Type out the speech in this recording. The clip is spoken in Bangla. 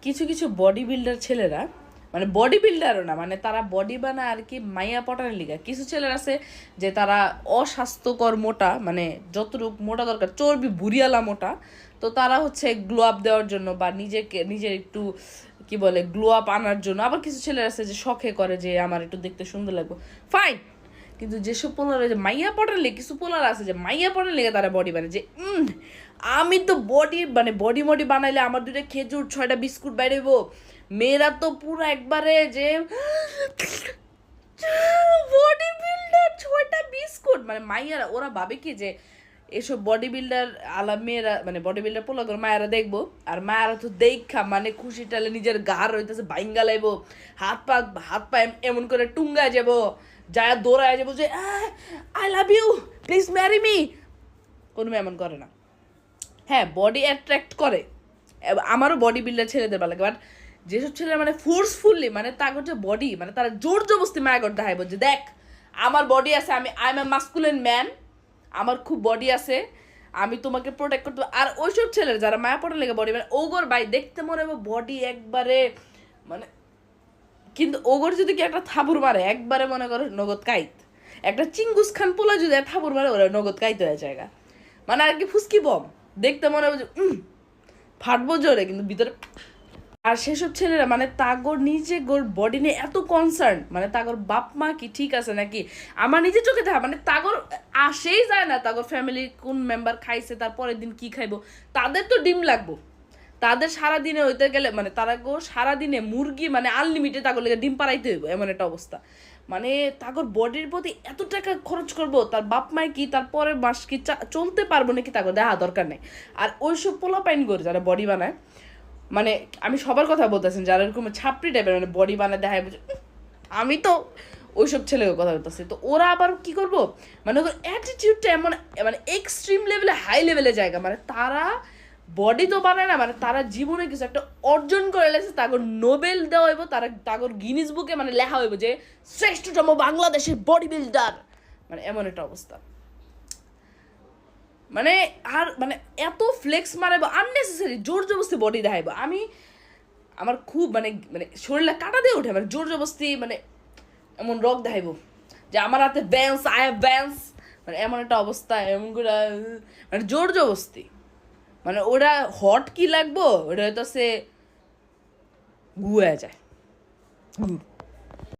কিছু কিছু বডি বিল্ডার ছেলেরা, মানে বডি বিল্ডারও না, মানে তারা বডি বানায় আর কি মাইয়া পটানোর লিগা। কিছু ছেলেরা আছে যে তারা অস্বাস্থ্যকর মোটা, মানে যতটুকু মোটা দরকার চর্বি বুড়িয়ালা মোটা, তো তারা হচ্ছে গ্লো আপ দেওয়ার জন্য বা নিজের একটু কি বলে গ্লো আপ আনার জন্য। আবার কিছু ছেলেরা আছে যে শখে করে যে আমার একটু দেখতে সুন্দর লাগবে, ফাইন। কিন্তু যেসব পোলার যে মাইয়া পটার লেগে, কিছু পোলার আছে যে মাইয়া পটার লেগে তারা বডি বানায় যে আমি তো বডি মানে বডি বানাইলে আমার 2টা খেজুর 6টা বিস্কুট বাইরেব। মেয়েরা তো পুরো একবারে যে বডি বিল্ডার 6টা বিস্কুট, মানে মাইয়ারা ওরা ভাবে কি যে এসব বডি বিল্ডার আলা মেয়েরা, মানে বডি বিল্ডার পোলা করে মায়েরা দেখবো, আর মায়েরা তো দেখা মানে খুশি টালে নিজের গার হইতেছে বাইঙ্গা লাইব, হাত পা এমন করে টুঙ্গা যাব, যায় দৌড়ায় যাবো যে I love you please marry me. কোনো মেয়ে এমন করে না। হ্যাঁ, বডি অ্যাট্রাক্ট করে, আমারও বডি বিল্ডার ছেলেদের ভালো লাগে, বাট যেসব ছেলেরা মানে ফোর্সফুলি মানে তাদের যে বডি, মানে তারা জোর জবস্তি মায়া করতে হয় যে দেখ আমার বডি আছে, I M A masculine man, আমার খুব বডি আছে, আমি তোমাকে প্রোটেক্ট করতে। আর ওইসব ছেলেরা যারা মায়া পড়ে লেগে বডি মানে ওগর ভাই দেখতে মনে হবে বডি একবারে মানে, কিন্তু ওগর যদি কি একটা থাবুর মারে একবারে মনে করো নগদ কাইত, একটা চিঙ্গুস খান পোলা যদি থাবুর মারে ওরা নগদ কাইত হয়ে জায়গা, মানে আর কি ফুসকি বম দেখতে মনে হবে যে ফাটবো জোরে কিন্তু ভিতরে। আর সেসব ছেলেরা মানে তাগর নিজে গোর বডি নিয়ে এত কনসার্ন, মানে তাগর বাপ মা কি ঠিক আছে নাকি, আমার নিজের চোখে দেখা মানে তাগর আসেই যায় না তাগর ফ্যামিলি কোন মেম্বার খাইছে তার পরের দিন কি খাইবো, তাদের তো ডিম লাগবো। তাদের সারাদিনে হইতে গেলে মানে তারা গো সারাদিনে মুরগি মানে আনলিমিটেড তাগর লেগে ডিম পাড়াইতে হইব, এমন একটা অবস্থা। মানে তাগর বডির প্রতি এত টাকা খরচ করবো, তার বাপ মায় কি তার পরের মাস কি চলতে পারবো নাকি তাগর দেখা দরকার নেই। আর ওইসব পোলা পাইন করে যারা বডি বানায়, মানে আমি সবার কথা বলতেছেন যারা এরকম ছাপড়ি টাইপের মানে বডি বানায় দেখায়, আমি তো ওইসব ছেলেকে কথা বলতেছি। তো ওরা আবার কি করবো, মানে ওদের অ্যাটিটিউডটা এমন মানে এক্সট্রিম লেভেলে হাই লেভেলে জায়গা, মানে তারা বডি তো বানায় না, মানে তারা জীবনে কিছু একটা অর্জন করে লেগেছে, তাগর নোবেল দেওয়া হইব, তারা তাগর গিনিস বুকে মানে লেখা হইব যে শ্রেষ্ঠতম বাংলাদেশের বডি বিল্ডার, মানে এমন একটা অবস্থা। মানে আর মানে এত ফ্লেক্স মারাইবো আননেসেসারি, জোর জবস্তি বডি দেখাইবো। আমার খুব মানে মানে শরীরে কাটা দিয়ে ওঠে, মানে জোর জবস্তি মানে এমন রক দেখাইবো যে আমার হাতে ব্যান্স, আই হ্যাভ ব্যান্স, মানে এমন একটা অবস্থা, এমন করে মানে জোর জবস্তি। মানে ওরা হট কি লাগবো, ওটা হয়তো সে গুয়ে যায়।